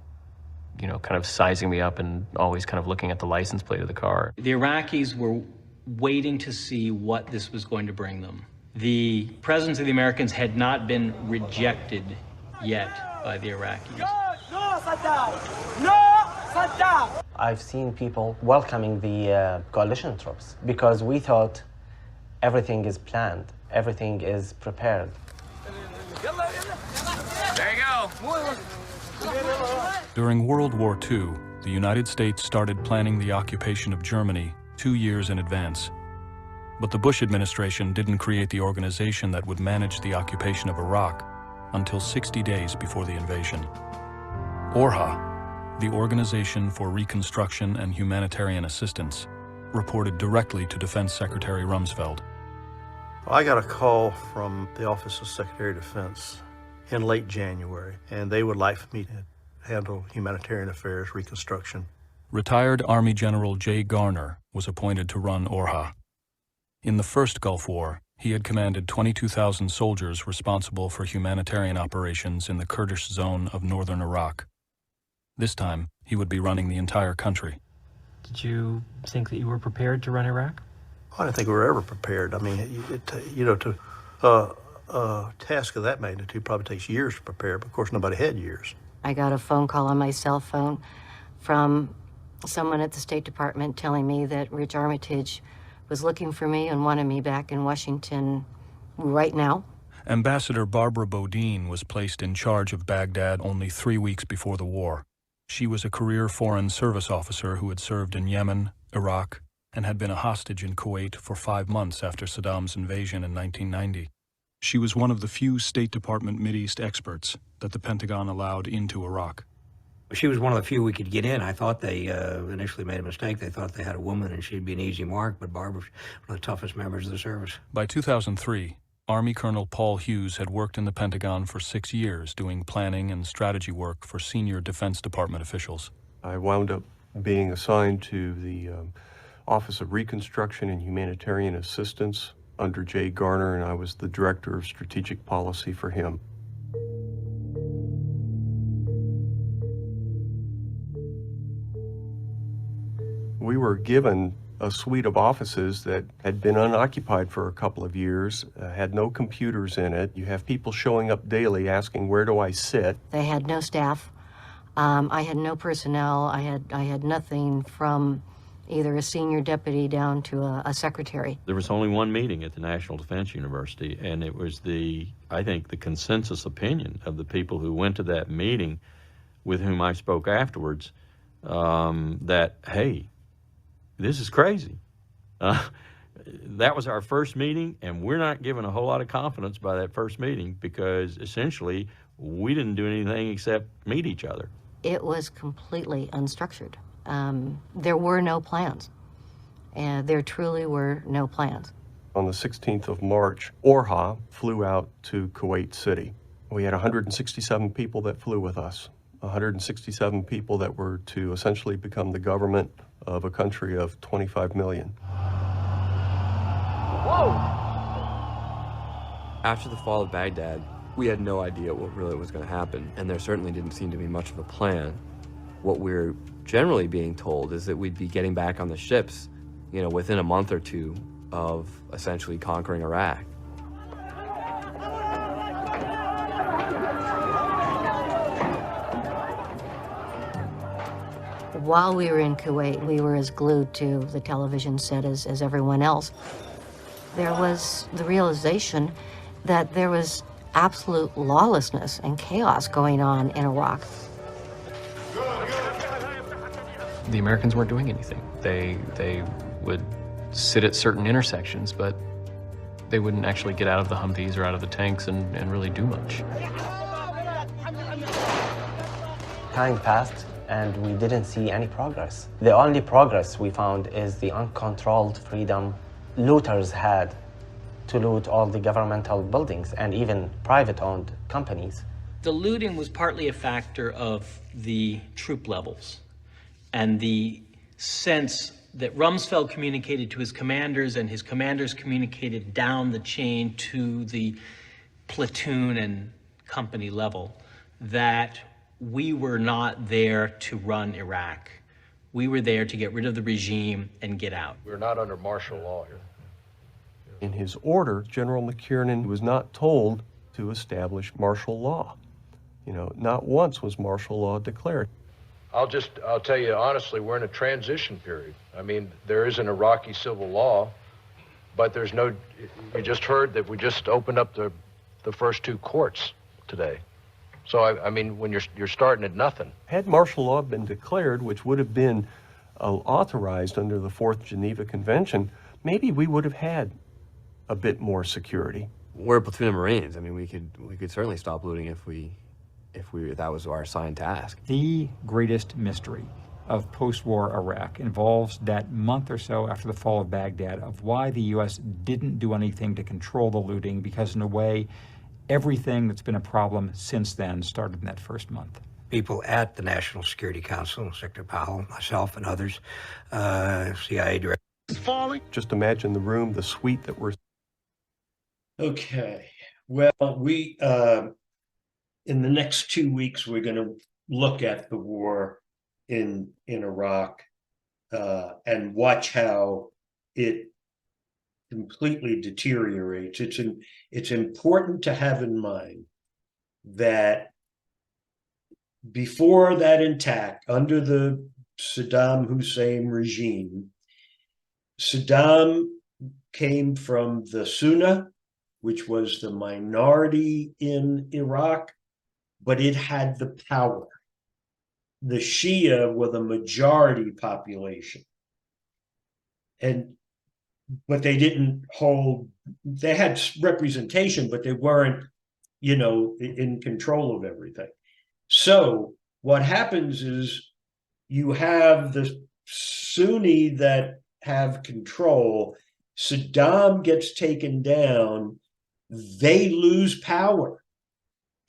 you know, kind of sizing me up and always kind of looking at the license plate of the car. The Iraqis were waiting to see what this was going to bring them. The presence of the Americans had not been rejected yet by the Iraqis. No, Saddam! No, Saddam! I've seen people welcoming the coalition troops because we thought everything is planned, everything is prepared. There you go. During World War II, the United States started planning the occupation of Germany 2 years in advance. But the Bush administration didn't create the organization that would manage the occupation of Iraq until 60 days before the invasion. ORHA, the Organization for Reconstruction and Humanitarian Assistance, reported directly to Defense Secretary Rumsfeld. I got a call from the Office of Secretary of Defense in late January, and they would like for me to handle humanitarian affairs, reconstruction. Retired Army General Jay Garner was appointed to run ORHA. In the first Gulf War, he had commanded 22,000 soldiers responsible for humanitarian operations in the Kurdish zone of northern Iraq. This time, he would be running the entire country. Did you think that you were prepared to run Iraq? I didn't think we were ever prepared. I mean, a task of that magnitude probably takes years to prepare, but of course nobody had years. I got a phone call on my cell phone from someone at the State Department telling me that Rich Armitage was looking for me and wanted me back in Washington right now. Ambassador Barbara Bodine was placed in charge of Baghdad only 3 weeks before the war. She was a career Foreign Service officer who had served in Yemen, Iraq, and had been a hostage in Kuwait for 5 months after Saddam's invasion in 1990. She was one of the few State Department Mideast experts that the Pentagon allowed into Iraq. She was one of the few we could get in. I thought they initially made a mistake. They thought they had a woman and she'd be an easy mark, but Barbara was one of the toughest members of the service. By 2003, Army Colonel Paul Hughes had worked in the Pentagon for 6 years doing planning and strategy work for senior Defense Department officials. I wound up being assigned to the Office of Reconstruction and Humanitarian Assistance under Jay Garner, and I was the Director of Strategic Policy for him. We were given a suite of offices that had been unoccupied for a couple of years, had no computers in it. You have people showing up daily asking, where do I sit? They had no staff. I had no personnel. I had nothing from either a senior deputy down to a secretary. There was only one meeting at the National Defense University, and it was I think the consensus opinion of the people who went to that meeting with whom I spoke afterwards, that, hey, this is crazy. That was our first meeting, and we're not given a whole lot of confidence by that first meeting because essentially we didn't do anything except meet each other. It was completely unstructured. There were no plans, and there truly were no plans. On the 16th of March, ORHA flew out to Kuwait City. We had 167 people that flew with us, 167 people that were to essentially become the government of a country of 25 million. Whoa! After the fall of Baghdad, we had no idea what really was going to happen, and there certainly didn't seem to be much of a plan. What we're generally being told is that we'd be getting back on the ships, within a month or two of essentially conquering Iraq. While we were in Kuwait, we were as glued to the television set as everyone else. There was the realization that there was absolute lawlessness and chaos going on in Iraq. the Americans weren't doing anything. They would sit at certain intersections, but they wouldn't actually get out of the Humvees or out of the tanks and really do much. Time passed and we didn't see any progress. The only progress we found is the uncontrolled freedom looters had to loot all the governmental buildings and even private-owned companies. The looting was partly a factor of the troop levels and the sense that Rumsfeld communicated to his commanders and his commanders communicated down the chain to the platoon and company level that we were not there to run Iraq. We were there to get rid of the regime and get out. We're not under martial law here. In his order, General McKiernan was not told to establish martial law. You know, not once was martial law declared. I'll tell you honestly, we're in a transition period. I mean, there is an Iraqi civil law, but there's no, you just heard that we just opened up the first 2 courts today. So, I mean, when you're starting at nothing. Had martial law been declared, which would have been authorized under the 4th Geneva Convention, maybe we would have had a bit more security. We're a platoon of Marines. I mean, we could certainly stop looting if that was our assigned task. The greatest mystery of post-war Iraq involves that month or so after the fall of Baghdad of why the U.S. didn't do anything to control the looting, because in a way, everything that's been a problem since then started in that first month. People at the National Security Council, Secretary Powell, myself, and others, CIA director. Just imagine the room, the suite that we're. Okay. Well, we in the next 2 weeks, we're going to look at the war in Iraq and watch how it completely deteriorates. It's important to have in mind that before that attack, under the Saddam Hussein regime, Saddam came from the Sunni, which was the minority in Iraq, but it had the power. The Shia were the majority population. But they didn't hold, they had representation, but they weren't, in control of everything. So what happens is you have the Sunni that have control. Saddam gets taken down, they lose power,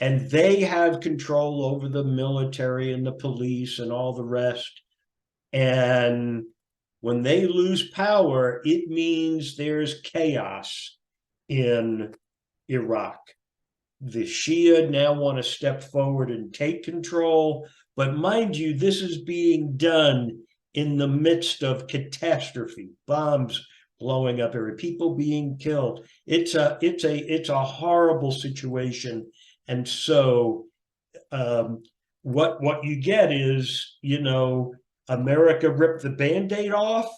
and they have control over the military and the police and all the rest. And when they lose power, it means there's chaos in Iraq. The Shia now want to step forward and take control, but mind you, this is being done in the midst of catastrophe, bombs blowing up everywhere, people being killed. It's a horrible situation. And so what you get is, America ripped the Band-Aid off,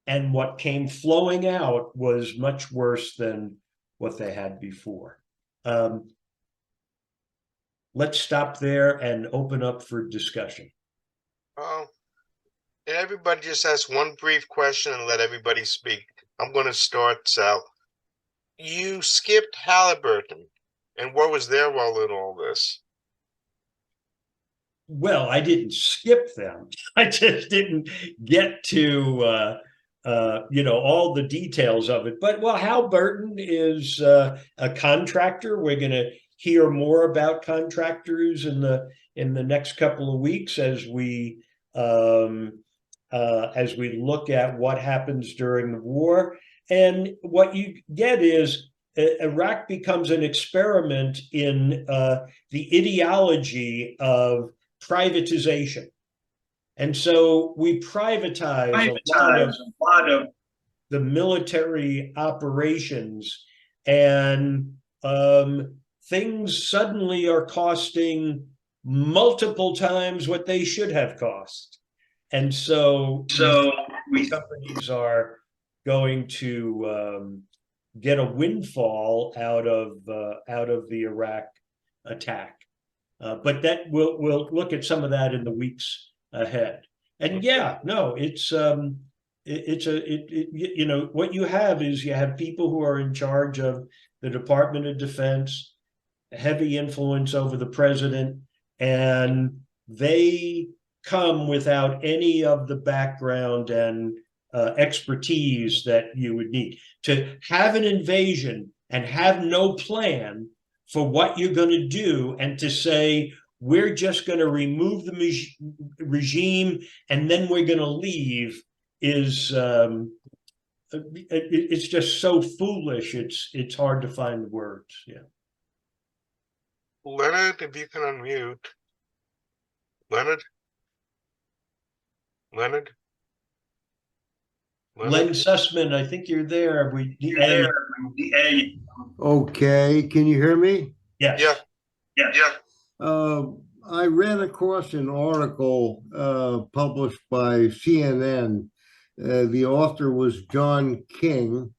and what came flowing out was much worse than what they had before. Let's stop there and open up for discussion. And everybody just ask one brief question and let everybody speak. I'm going to start, Sal. You skipped Halliburton, and what was their role in all this? Well, I didn't skip them. I just didn't get to, all the details of it. But, Halliburton is a contractor. We're going to hear more about contractors in the next couple of weeks as we look at what happens during the war. And what you get is Iraq becomes an experiment in the ideology of privatization. And so we privatize a lot of the military operations, and things suddenly are costing multiple times what they should have cost. And so companies are going to get a windfall out of the Iraq attack. But that we'll look at some of that in the weeks ahead. And yeah, no, you know, what you have is you have people who are in charge of the Department of Defense, heavy influence over the president, and they come without any of the background and expertise that you would need to have an invasion and have no plan for what you're going to do, and to say, we're just going to remove the regime and then we're going to leave, is it's just so foolish. It's hard to find the words. Yeah. Leonard, if you can unmute. Leonard? Len Sussman, I think you're there. Okay, can you hear me? Yes. I ran across an article published by CNN. The author was John King,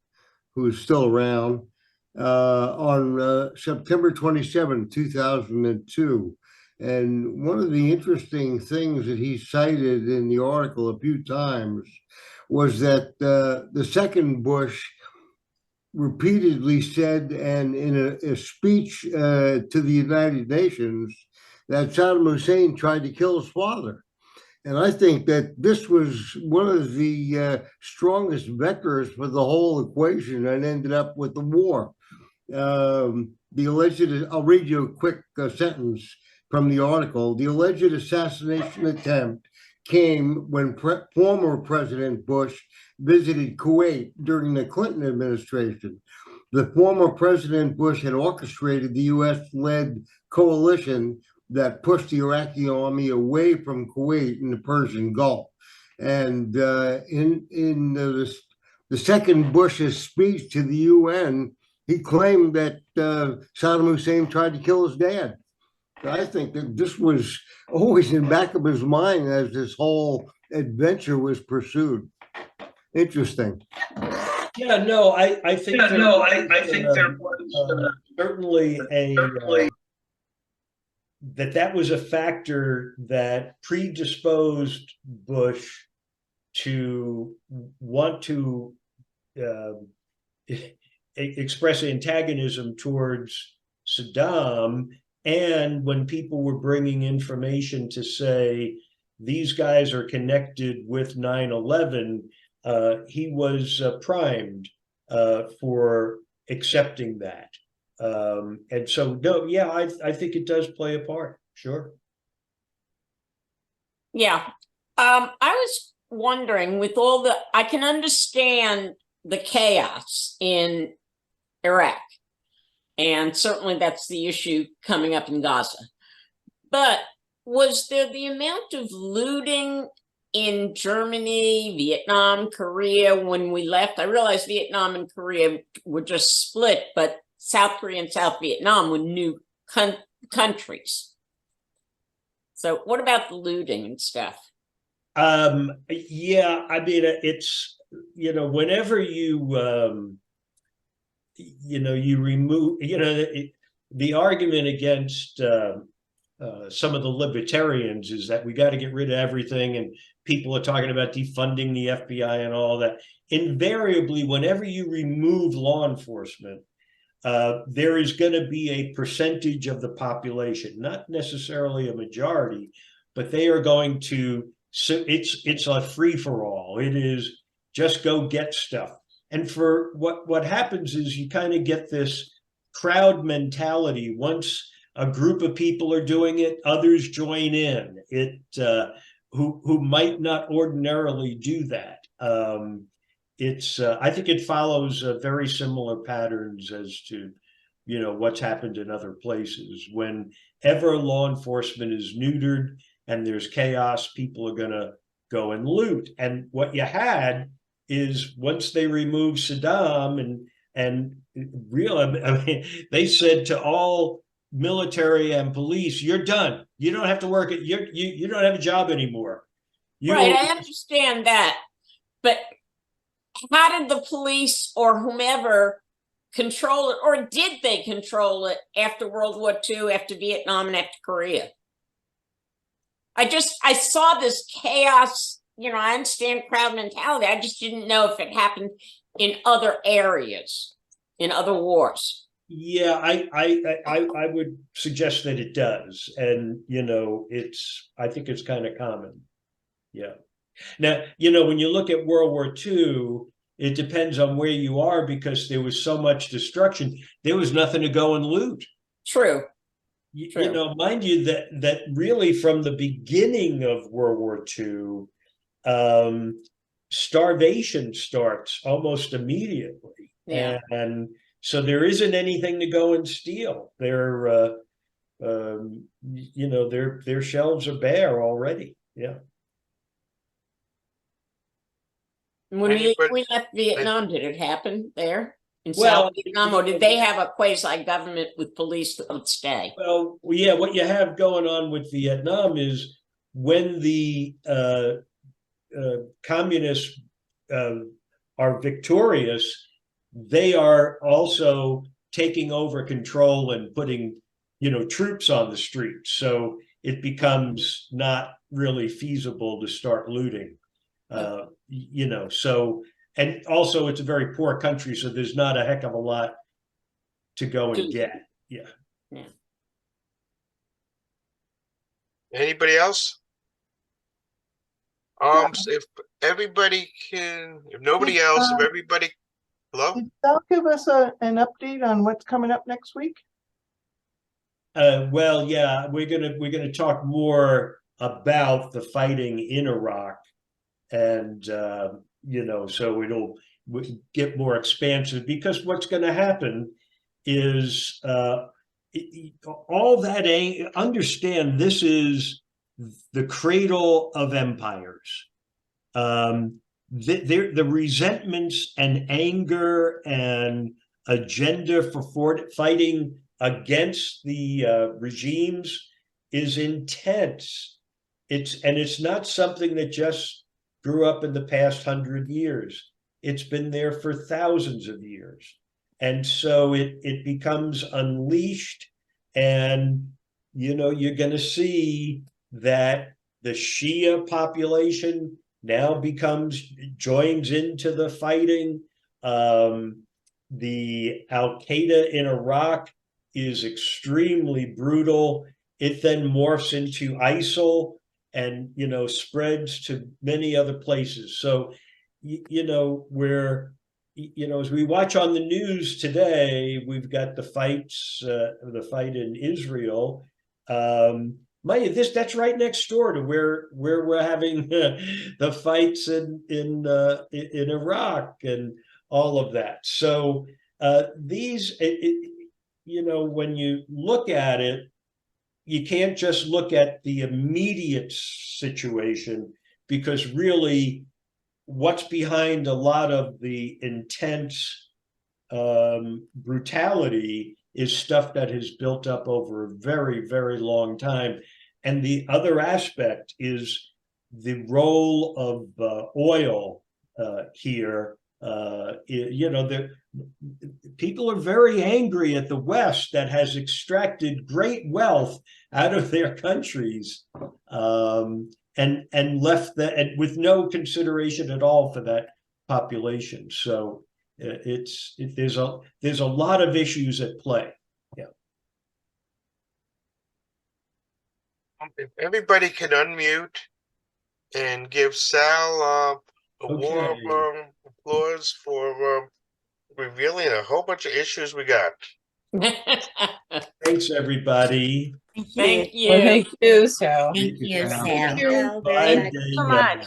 who's still around, on September 27, 2002. And one of the interesting things that he cited in the article a few times was that the second Bush repeatedly said, and in a speech to the United Nations, that Saddam Hussein tried to kill his father. And I think that this was one of the strongest vectors for the whole equation and ended up with the war. The alleged, I'll read you a quick sentence from the article. The alleged assassination attempt came when former President Bush visited Kuwait during the Clinton administration. The former President Bush had orchestrated the U.S.-led coalition that pushed the Iraqi army away from Kuwait in the Persian Gulf. And in the second Bush's speech to the UN, he claimed that Saddam Hussein tried to kill his dad. I think that this was always in the back of his mind as this whole adventure was pursued. Interesting. Yeah, no, I think there was certainly that was a factor that predisposed Bush to want to express antagonism towards Saddam. And when people were bringing information to say these guys are connected with 9/11, he was primed for accepting that. And so, no, yeah, I think it does play a part. Sure. Yeah. I was wondering, with all I can understand the chaos in Iraq. And certainly that's the issue coming up in Gaza. But was there the amount of looting in Germany, Vietnam, Korea when we left? I realize Vietnam and Korea were just split, but South Korea and South Vietnam were new countries. So what about the looting and stuff? Yeah, I mean, it's, you know, whenever you, you remove, the argument against some of the libertarians is that we got to get rid of everything, and people are talking about defunding the FBI and all that. Invariably, whenever you remove law enforcement, there is going to be a percentage of the population, not necessarily a majority, but they are going to, so it's a free-for-all. It is just go get stuff. And for what happens is you kind of get this crowd mentality. Once a group of people are doing it, others join in. Who might not ordinarily do that. I think it follows very similar patterns as to, what's happened in other places. Whenever law enforcement is neutered and there's chaos, people are going to go and loot. And what you had is, once they removed Saddam and they said to all military and police, you're done. You don't have to work it. You don't have a job anymore. Right, I understand that. But how did the police or whomever control it, or did they control it after World War II, after Vietnam, and after Korea? I saw this chaos. I understand crowd mentality. I just didn't know if it happened in other areas, in other wars. Yeah, I would suggest that it does, and I think it's kind of common. Yeah. Now, when you look at World War II, it depends on where you are because there was so much destruction. There was nothing to go and loot. True. Mind you, that really from the beginning of World War II, starvation starts almost immediately. Yeah. And so there isn't anything to go and steal. Their shelves are bare already. Yeah. When we left Vietnam, did it happen there in Well, South Vietnam, or did they have a quasi-government with police that would stay? Well, yeah, what you have going on with Vietnam is when the communists are victorious, they are also taking over control and putting, troops on the streets. So it becomes not really feasible to start looting. So, and also it's a very poor country, so there's not a heck of a lot to go and get. Yeah. Anybody else? If everybody can, if nobody else, if everybody, hello? Did Sal give us an update on what's coming up next week? Well, yeah, we're gonna talk more about the fighting in Iraq, and so it'll get more expansive because what's going to happen is all that. Understand, this is the cradle of empires. The resentments and anger and agenda for fighting against the regimes is intense. It's not something that just grew up in the past 100 years. It's been there for thousands of years. And so it becomes unleashed, and you're going to see that the Shia population now joins into the fighting. The Al-Qaeda in Iraq is extremely brutal. It then morphs into ISIL and, spreads to many other places. So, as we watch on the news today, we've got the fight in Israel. That's right next door to where we're having the fights in Iraq and all of that. So when you look at it, you can't just look at the immediate situation, because really what's behind a lot of the intense brutality is stuff that has built up over a very, very long time. And the other aspect is the role of oil here. People are very angry at the West that has extracted great wealth out of their countries and left that with no consideration at all for that population. So there's a lot of issues at play. Yeah. If everybody can unmute and give Sal a warm applause for revealing a whole bunch of issues we got. Thanks, everybody. Thank you. Well, thank you, Sal. Thank you, Sal. Sam. Bye, Thank you so much.